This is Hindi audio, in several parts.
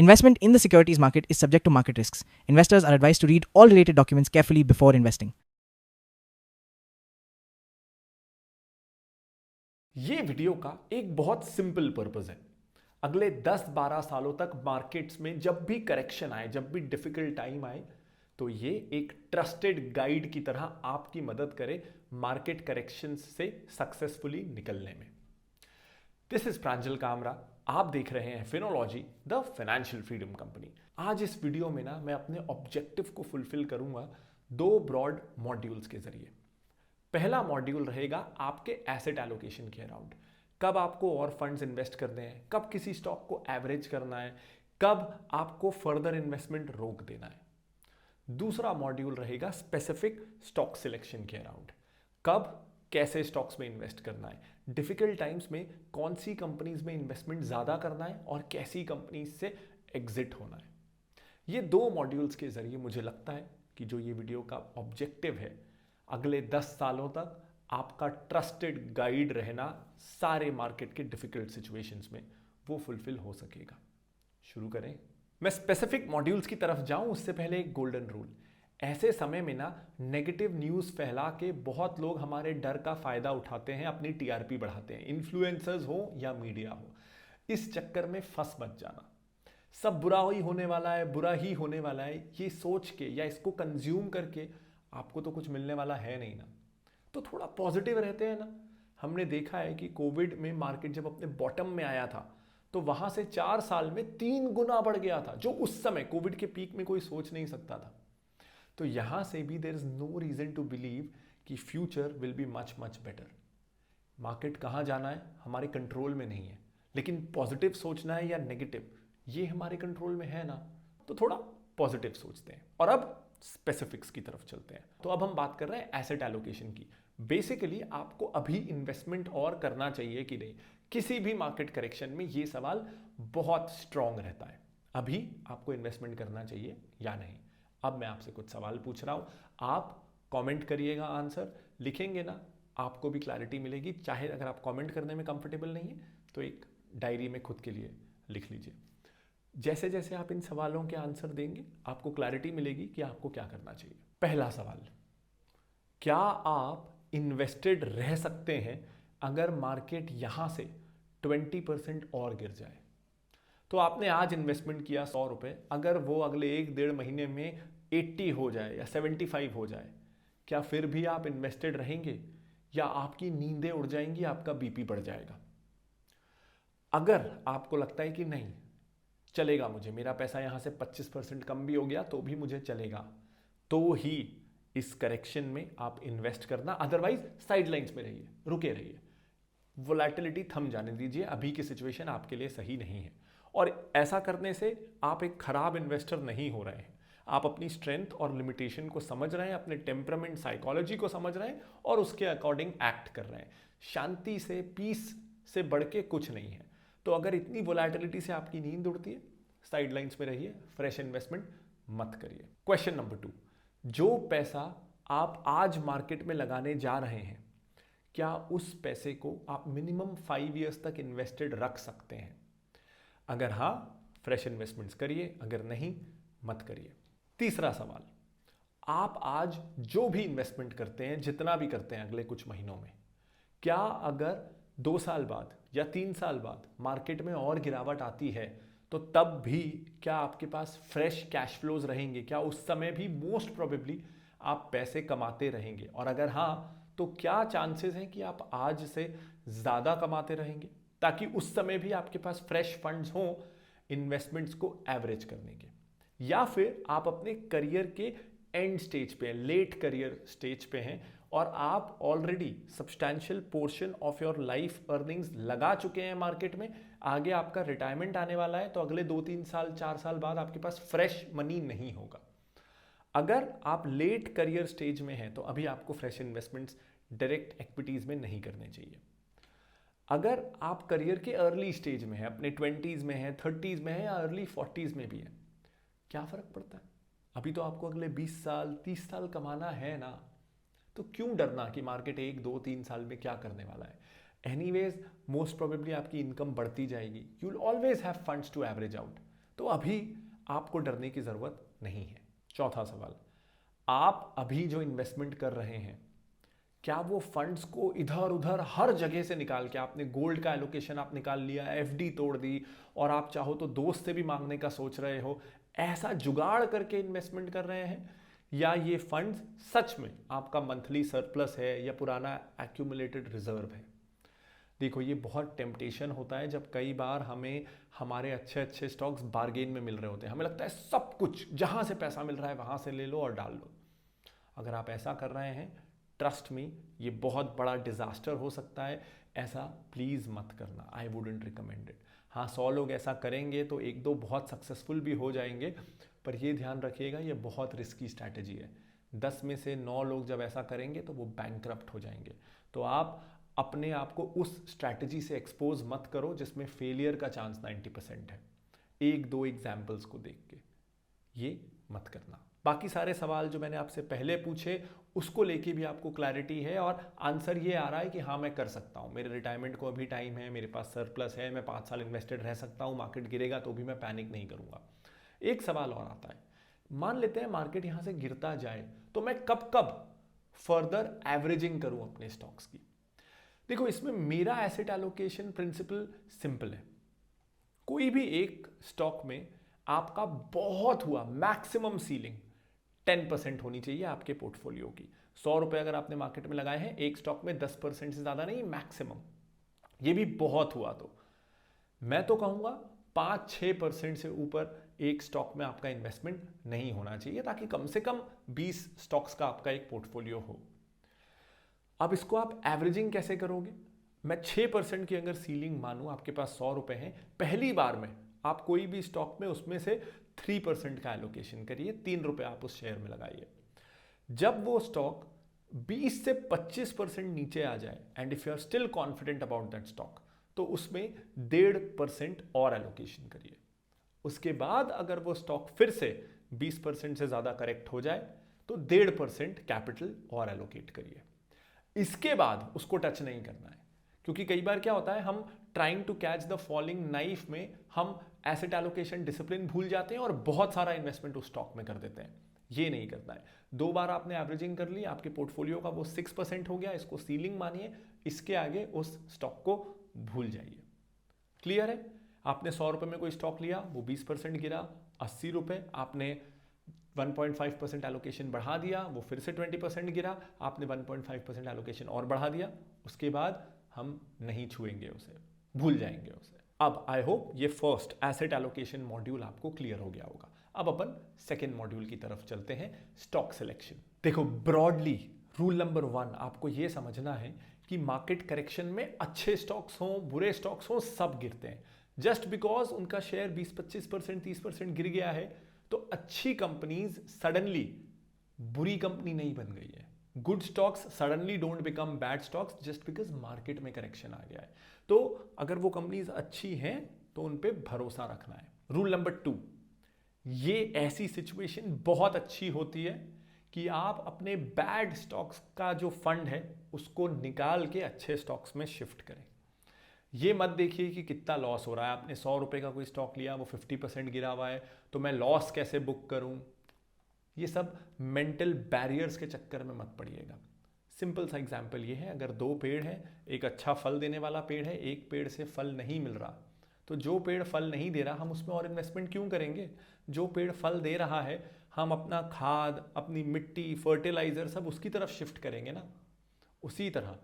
Investment in the securities market is subject to market risks. Investors are advised to read all related documents carefully before investing. ये वीडियो का एक बहुत सिंपल पर्पस है। अगले 10-12 सालों तक मार्केट्स में जब भी करेक्शन आए, जब भी डिफिकल्ट टाइम आए, तो ये एक ट्रस्टेड गाइड की तरह आपकी मदद करे मार्केट करेक्शन से सक्सेसफुली निकलने में। This is Pranjal Kamra. आप देख रहे हैं Finology, the financial freedom company. आज इस वीडियो में मैं अपने ऑब्जेक्टिव को फुलफिल करूंगा 2 ब्रॉड मॉड्यूल्स के जरिए। पहला मॉड्यूल रहेगा आपके एसेट एलोकेशन के अराउंड, कब आपको और फंड्स इन्वेस्ट करने हैं, कब किसी स्टॉक को एवरेज करना है, कब आपको फर्दर इन्वेस्टमेंट रोक देना है। दूसरा मॉड्यूल रहेगा स्पेसिफिक स्टॉक सिलेक्शन के अराउंड, कब कैसे स्टॉक्स में इन्वेस्ट करना है, डिफिकल्ट टाइम्स में कौन सी कंपनीज में इन्वेस्टमेंट ज्यादा करना है और कैसी कंपनीज से एग्जिट होना है। ये 2 मॉड्यूल्स के जरिए मुझे लगता है कि जो ये वीडियो का ऑब्जेक्टिव है, अगले 10 सालों तक आपका ट्रस्टेड गाइड रहना सारे मार्केट के डिफिकल्ट सिचुएशंस में, वो फुलफिल हो सकेगा। शुरू करें। मैं स्पेसिफिक मॉड्यूल्स की तरफ जाऊं उससे पहले एक गोल्डन रूल। ऐसे समय में नेगेटिव न्यूज फैला के बहुत लोग हमारे डर का फायदा उठाते हैं, अपनी टीआरपी बढ़ाते हैं, इन्फ्लुएंसर्स हो या मीडिया हो। इस चक्कर में फंस मत जाना। सब बुरा ही होने वाला है, बुरा ही होने वाला है, ये सोच के या इसको कंज्यूम करके आपको तो कुछ मिलने वाला है नहीं ना। तो थोड़ा पॉजिटिव रहते हैं ना। हमने देखा है कि कोविड में मार्केट जब अपने बॉटम में आया था तो वहां से 4 साल में 3 गुना बढ़ गया था, जो उस समय कोविड के पीक में कोई सोच नहीं सकता था। तो यहां से भी there is no reason to believe कि future will be much much better. Market कहां जाना है हमारे कंट्रोल में नहीं है, लेकिन पॉजिटिव सोचना है या नेगेटिव, ये हमारे कंट्रोल में है ना। तो थोड़ा पॉजिटिव सोचते हैं और अब स्पेसिफिक्स की तरफ चलते हैं। तो अब हम बात कर रहे हैं एसेट एलोकेशन की। बेसिकली आपको अभी इन्वेस्टमेंट और करना चाहिए कि नहीं, किसी भी मार्केट करेक्शन में ये सवाल बहुत स्ट्रांग रहता है। अभी आपको इन्वेस्टमेंट करना चाहिए या नहीं। अब मैं आपसे कुछ सवाल पूछ रहा हूं, आप कमेंट करिएगा, आंसर लिखेंगे ना, आपको भी क्लैरिटी मिलेगी। चाहे अगर आप कमेंट करने में कंफर्टेबल नहीं है तो एक डायरी में खुद के लिए लिख लीजिए। जैसे जैसे आप इन सवालों के आंसर देंगे आपको क्लैरिटी मिलेगी कि आपको क्या करना चाहिए। पहला सवाल, क्या आप इन्वेस्टेड रह सकते हैं अगर मार्केट यहां से 20% और गिर जाए? तो आपने आज इन्वेस्टमेंट किया 100 रुपए, अगर वो अगले 1-1.5 महीने में 80 हो जाए या 75 हो जाए, क्या फिर भी आप इन्वेस्टेड रहेंगे या आपकी नींदें उड़ जाएंगी, आपका बीपी बढ़ जाएगा? अगर आपको लगता है कि नहीं चलेगा, मुझे मेरा पैसा यहां से 25% कम भी हो गया तो भी मुझे चलेगा, तो ही इस करेक्शन में आप इन्वेस्ट करना। अदरवाइज साइडलाइंस में रहिए, रुके रहिए, वोलेटिलिटी थम जाने दीजिए। अभी की सिचुएशन आपके लिए सही नहीं है और ऐसा करने से आप एक खराब इन्वेस्टर नहीं हो रहे हैं। आप अपनी स्ट्रेंथ और लिमिटेशन को समझ रहे हैं, अपने टेम्परामेंट साइकोलॉजी को समझ रहे हैं और उसके अकॉर्डिंग एक्ट कर रहे हैं। शांति से, पीस से बढ़ के कुछ नहीं है। तो अगर इतनी वोलेटिलिटी से आपकी नींद उड़ती है, साइडलाइंस में रहिए, फ्रेश इन्वेस्टमेंट मत करिए। क्वेश्चन नंबर 2, जो पैसा आप आज मार्केट में लगाने जा रहे हैं, क्या उस पैसे को आप मिनिमम 5 इयर्स तक इन्वेस्टेड रख सकते हैं? अगर हां, फ्रेश इन्वेस्टमेंट्स करिए, अगर नहीं, मत करिए। तीसरा सवाल, आप आज जो भी इन्वेस्टमेंट करते हैं, जितना भी करते हैं अगले कुछ महीनों में, क्या अगर 2 साल बाद या 3 साल बाद मार्केट में और गिरावट आती है तो तब भी क्या आपके पास फ्रेश कैश फ्लोज रहेंगे? क्या उस समय भी मोस्ट प्रोबेबली आप पैसे कमाते रहेंगे? और अगर हां, तो क्या चांसेस हैं कि आप आज से ज्यादा कमाते रहेंगे, ताकि उस समय भी आपके पास फ्रेश फंड्स हों इन्वेस्टमेंट्स को एवरेज करने के? या फिर आप अपने करियर के एंड स्टेज पे हैं, लेट करियर स्टेज पे हैं और आप already substantial portion of your life earnings लगा चुके हैं मार्केट में, आगे आपका रिटायरमेंट आने वाला है, तो अगले 2-3 साल 4 साल बाद आपके पास फ्रेश मनी नहीं होगा। अगर आप लेट करियर स्टेज में हैं तो अभी आपको फ्रेश इन्वेस्टमेंट्स डायरेक्ट एक्विटीज में नहीं करने चाहिए। अगर आप करियर के अर्ली स्टेज में हैं, अपने 20s में हैं, 30s में हैं या अर्ली 40s में भी हैं, क्या फर्क पड़ता है? अभी तो आपको अगले 20 साल 30 साल कमाना है ना, तो क्यों डरना कि मार्केट 1-2-3 साल में क्या करने वाला है? एनीवेज मोस्ट प्रोबेबली आपकी इनकम बढ़ती जाएगी, you will always have funds to average out. तो अभी आपको डरने की ज़रूरत नहीं है। चौथा सवाल, आप अभी जो इन्वेस्टमेंट कर रहे हैं, क्या वो फंड्स को इधर उधर हर जगह से निकाल के, आपने गोल्ड का एलोकेशन आप निकाल लिया, एफडी तोड़ दी और आप चाहो तो दोस्त से भी मांगने का सोच रहे हो, ऐसा जुगाड़ करके इन्वेस्टमेंट कर रहे हैं, या ये फंड्स सच में आपका मंथली सरप्लस है या पुराना एक्यूमुलेटेड रिजर्व है? देखो, ये बहुत टेम्पटेशन होता है जब कई बार हमें हमारे अच्छे अच्छे स्टॉक्स बार्गेन में मिल रहे होते हैं, हमें लगता है सब कुछ जहां से पैसा मिल रहा है वहां से ले लो और डाल लो। अगर आप ऐसा कर रहे हैं, ट्रस्ट मी, ये बहुत बड़ा डिजास्टर हो सकता है। ऐसा प्लीज मत करना, आई वुडेंट रिकमेंड इट। हाँ, 100 लोग ऐसा करेंगे तो 1-2 बहुत सक्सेसफुल भी हो जाएंगे, पर ये ध्यान रखिएगा ये बहुत रिस्की स्ट्रैटेजी है। 10 में से 9 लोग जब ऐसा करेंगे तो वो बैंकक्रप्ट हो जाएंगे। तो आप अपने आप को उस स्ट्रैटेजी से एक्सपोज मत करो जिसमें फेलियर का चांस 90% है। 1-2 एग्जाम्पल्स को देख के ये मत करना। बाकी सारे सवाल जो मैंने आपसे पहले पूछे उसको लेके भी आपको क्लैरिटी है और आंसर ये आ रहा है कि हाँ, मैं कर सकता हूँ, मेरे रिटायरमेंट को अभी टाइम है, मेरे पास सरप्लस है, मैं 5 साल इन्वेस्टेड रह सकता हूँ, मार्केट गिरेगा तो भी मैं पैनिक नहीं करूँगा। एक सवाल और आता है, मान लेते हैं मार्केट यहाँ से गिरता जाए तो मैं कब कब फर्दर एवरेजिंग करूँ अपने स्टॉक्स की? देखो, इसमें मेरा एसेट एलोकेशन प्रिंसिपल सिंपल है। कोई भी एक स्टॉक में आपका बहुत हुआ मैक्सिमम सीलिंग 10% होनी चाहिए आपके पोर्टफोलियो की। 100 रुपए अगर आपने मार्केट में लगाए हैं, एक स्टॉक में 10% से ज्यादा नहीं, मैक्सिमम। ये भी बहुत हुआ तो मैं तो कहूंगा 5-6% से ऊपर एक स्टॉक में आपका इन्वेस्टमेंट नहीं होना चाहिए, ताकि कम से कम 20 स्टॉक्स का आपका एक पोर्टफोलियो हो। अब इसको आप एवरेजिंग कैसे करोगे? मैं 6% की अगर सीलिंग मानूं, आपके पास 100 रुपए हैं, पहली बार में आप कोई भी स्टॉक में उसमें से 3% का एलोकेशन करिए, 3 रुपए आप उस शेयर में लगाइए। जब वो स्टॉक 20 से 25% नीचे आ जाए, and if you are still confident about that stock, तो उसमें 1.5% और एलोकेशन करिए। उसके बाद अगर वो स्टॉक फिर से 20% से ज्यादा करेक्ट हो जाए तो 1.5% कैपिटल और एलोकेट करिए। इसके बाद उसको टच नहीं करना है, क्योंकि कई बार क्या होता है, हम trying to catch the falling knife में हम एसेट एलोकेशन डिसिप्लिन भूल जाते हैं और बहुत सारा इन्वेस्टमेंट उस स्टॉक में कर देते हैं। ये नहीं करना है। 2 बार आपने एवरेजिंग कर ली, आपके पोर्टफोलियो का वो 6% हो गया, इसको सीलिंग मानिए, इसके आगे उस स्टॉक को भूल जाइए। क्लियर है? आपने 100 रुपए में कोई स्टॉक लिया, वो 20% गिरा, 80 रुपए आपने 1.5% एलोकेशन बढ़ा दिया, वो फिर से 20% गिरा, आपने 1.5% एलोकेशन और बढ़ा दिया, उसके बाद हम नहीं छुएंगे उसे, भूल जाएंगे उसे। अब आई होप ये फर्स्ट एसेट एलोकेशन मॉड्यूल आपको क्लियर हो गया होगा। अब अपन सेकेंड मॉड्यूल की तरफ चलते हैं, स्टॉक सिलेक्शन। देखो, ब्रॉडली रूल नंबर 1 आपको ये समझना है कि मार्केट करेक्शन में अच्छे स्टॉक्स हों, बुरे स्टॉक्स हों, सब गिरते हैं। जस्ट बिकॉज उनका शेयर 20-25%, 30% गिर गया है तो अच्छी कंपनीज सडनली बुरी कंपनी नहीं बन गई है। Good stocks suddenly don't become bad stocks just because market में करेक्शन आ गया है। तो अगर वो कंपनीज अच्छी हैं तो उन पे भरोसा रखना है। रूल नंबर 2, ये ऐसी सिचुएशन बहुत अच्छी होती है कि आप अपने बैड स्टॉक्स का जो फंड है उसको निकाल के अच्छे स्टॉक्स में शिफ्ट करें। ये मत देखिए कि कितना लॉस हो रहा है, आपने 100 रुपए का कोई स्टॉक लिया, वो 50% गिरा हुआ है तो मैं लॉस कैसे बुक करूं। ये सब मेंटल बैरियर्स के चक्कर में मत पड़िएगा। सिंपल सा एग्जांपल ये है, अगर 2 पेड़ है, एक अच्छा फल देने वाला पेड़ है, एक पेड़ से फल नहीं मिल रहा, तो जो पेड़ फल नहीं दे रहा हम उसमें और इन्वेस्टमेंट क्यों करेंगे? जो पेड़ फल दे रहा है हम अपना खाद, अपनी मिट्टी, फर्टिलाइजर सब उसकी तरफ शिफ्ट करेंगे ना। उसी तरह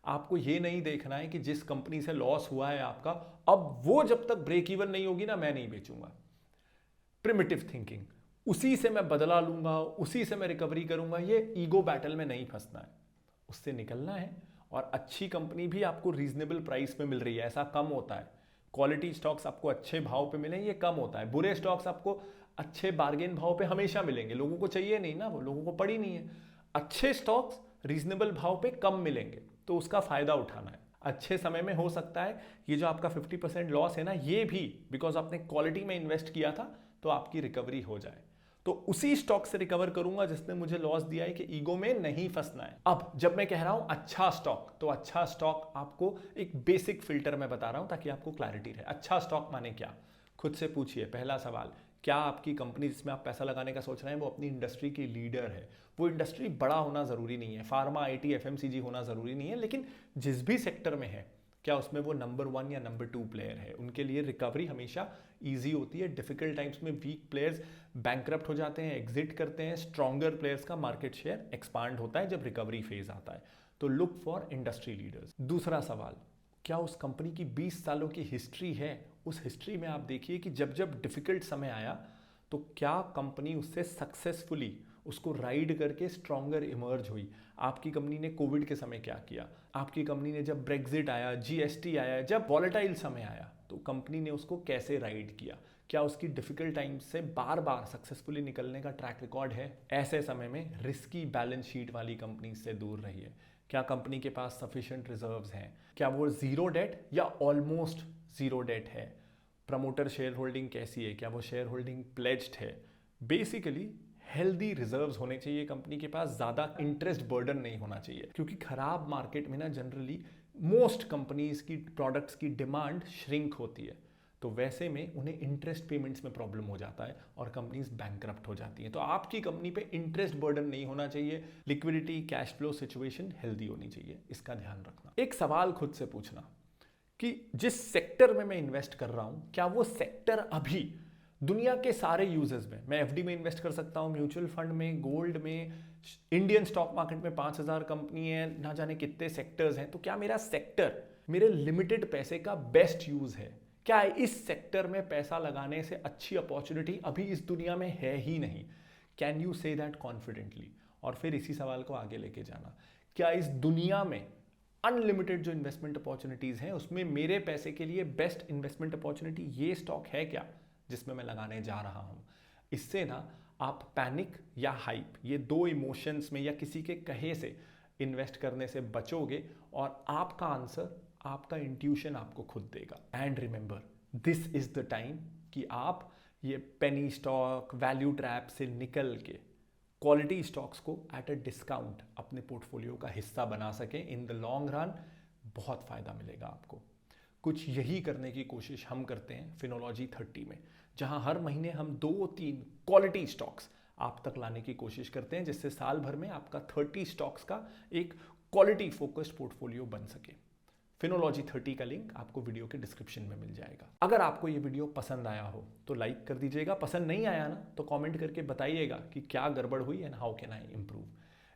आपको ये नहीं देखना है कि जिस कंपनी से लॉस हुआ है आपका, अब वो जब तक ब्रेक इवन नहीं होगी ना मैं नहीं बेचूंगा। प्रिमिटिव थिंकिंग, उसी से मैं बदला लूंगा, उसी से मैं रिकवरी करूंगा, ये ईगो बैटल में नहीं फंसना है, उससे निकलना है। और अच्छी कंपनी भी आपको रीजनेबल प्राइस पे मिल रही है, ऐसा कम होता है। क्वालिटी स्टॉक्स आपको अच्छे भाव पे मिले, ये कम होता है। बुरे स्टॉक्स आपको अच्छे बार्गेन भाव पे हमेशा मिलेंगे, लोगों को चाहिए नहीं ना, वो लोगों को पड़ी नहीं है। अच्छे स्टॉक्स रीजनेबल भाव पे कम मिलेंगे तो उसका फायदा उठाना है। अच्छे समय में हो सकता है ये जो आपका 50% लॉस है ना, ये भी बिकॉज आपने क्वालिटी में इन्वेस्ट किया था तो आपकी रिकवरी हो जाए। तो उसी स्टॉक से रिकवर करूंगा जिसने मुझे लॉस दिया है, कि ईगो में नहीं फंसना है। अब जब मैं कह रहा हूं अच्छा स्टॉक, तो अच्छा स्टॉक आपको एक बेसिक फिल्टर में बता रहा हूं ताकि आपको क्लैरिटी रहे। अच्छा स्टॉक माने क्या? खुद से पूछिए पहला सवाल, क्या आपकी कंपनी जिसमें आप पैसा लगाने का सोच रहे हैं वो अपनी इंडस्ट्री की लीडर है? वो इंडस्ट्री बड़ा होना ज़रूरी नहीं है, फार्मा, आईटी, एफएमसीजी होना ज़रूरी नहीं है, लेकिन जिस भी सेक्टर में है क्या उसमें वो नंबर 1 या नंबर 2 प्लेयर है? उनके लिए रिकवरी हमेशा ईजी होती है। डिफिकल्ट टाइम्स में वीक प्लेयर्स बैंकरप्ट हो जाते हैं, एग्जिट करते हैं, स्ट्रॉन्गर प्लेयर्स का मार्केट शेयर एक्सपांड होता है जब रिकवरी फेज आता है। तो लुक फॉर इंडस्ट्री लीडर्स। दूसरा सवाल, क्या उस कंपनी की 20 सालों की हिस्ट्री है? उस हिस्ट्री में आप देखिए कि जब जब डिफिकल्ट समय आया तो क्या कंपनी उससे सक्सेसफुली उसको राइड करके स्ट्रॉन्गर इमर्ज हुई। आपकी कंपनी ने कोविड के समय क्या किया? आपकी कंपनी ने जब ब्रेक्जिट आया, जीएसटी आया, जब वॉलेटाइल समय आया तो कंपनी ने उसको कैसे राइड किया? क्या उसकी डिफिकल्ट टाइम्स से बार बार सक्सेसफुली निकलने का ट्रैक रिकॉर्ड है? ऐसे समय में रिस्की बैलेंस शीट वाली कंपनी से दूर रहिए। क्या कंपनी के पास सफिशिएंट रिजर्व्स हैं? क्या वो जीरो डेट या ऑलमोस्ट जीरो डेट है? प्रमोटर शेयर होल्डिंग कैसी है? क्या वो शेयर होल्डिंग प्लेज्ड है? बेसिकली हेल्दी रिजर्व्स होने चाहिए कंपनी के पास, ज़्यादा इंटरेस्ट बर्डन नहीं होना चाहिए, क्योंकि खराब मार्केट में ना जनरली मोस्ट कंपनीज की प्रोडक्ट्स की डिमांड श्रिंक होती है, तो वैसे में उन्हें इंटरेस्ट पेमेंट्स में प्रॉब्लम हो जाता है और कंपनीज बैंकरप्ट हो जाती हैं। तो आपकी कंपनी पे इंटरेस्ट बर्डन नहीं होना चाहिए, liquidity, cash flow situation healthy होनी चाहिए, इसका ध्यान रखना। एक सवाल खुद से पूछना कि जिस सेक्टर में मैं इन्वेस्ट कर रहा हूं, क्या वो सेक्टर अभी दुनिया के सारे यूजर्स में, मैं एफडी में इन्वेस्ट कर सकता हूं, म्यूचुअल फंड में, गोल्ड में, इंडियन स्टॉक मार्केट में 5000 कंपनी है, ना जाने कितने सेक्टर्स हैं, तो क्या मेरा सेक्टर मेरे लिमिटेड पैसे का बेस्ट यूज है? क्या इस सेक्टर में पैसा लगाने से अच्छी अपॉर्चुनिटी अभी इस दुनिया में है ही नहीं? Can you say that confidently? और फिर इसी सवाल को आगे लेके जाना, क्या इस दुनिया में अनलिमिटेड जो इन्वेस्टमेंट अपॉर्चुनिटीज हैं उसमें मेरे पैसे के लिए बेस्ट इन्वेस्टमेंट अपॉर्चुनिटी ये स्टॉक है क्या जिसमें मैं लगाने जा रहा हूं? इससे ना आप पैनिक या हाइप, ये दो इमोशंस में या किसी के कहे से इन्वेस्ट करने से बचोगे और आपका आंसर, आपका इंट्यूशन आपको खुद देगा। And remember, this is the time कि आप ये पेनी स्टॉक, वैल्यू ट्रैप से निकल के क्वालिटी स्टॉक्स को एट अ डिस्काउंट अपने पोर्टफोलियो का हिस्सा बना सकें। इन द लॉन्ग रन बहुत फायदा मिलेगा आपको। कुछ यही करने की कोशिश हम करते हैं फिनोलॉजी 30 में, जहां हर महीने हम 2-3 क्वालिटी स्टॉक्स आप तक लाने की कोशिश करते हैं, जिससे साल भर में आपका 30 स्टॉक्स का एक क्वालिटी फोकस्ड पोर्टफोलियो बन सके। फिनोलॉजी 30 का लिंक आपको वीडियो के डिस्क्रिप्शन में मिल जाएगा। अगर आपको ये वीडियो पसंद आया हो तो लाइक कर दीजिएगा, पसंद नहीं आया ना तो कमेंट करके बताइएगा कि क्या गड़बड़ हुई and how can I improve.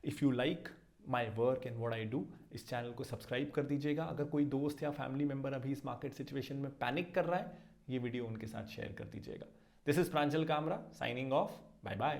If you like my work and what I do, इस चैनल को सब्सक्राइब कर दीजिएगा। अगर कोई दोस्त या फैमिली मेंबर अभी इस मार्केट सिचुएशन में पैनिक कर रहा है, ये वीडियो उनके साथ शेयर कर दीजिएगा। This is Pranjal Kamra signing off, bye bye.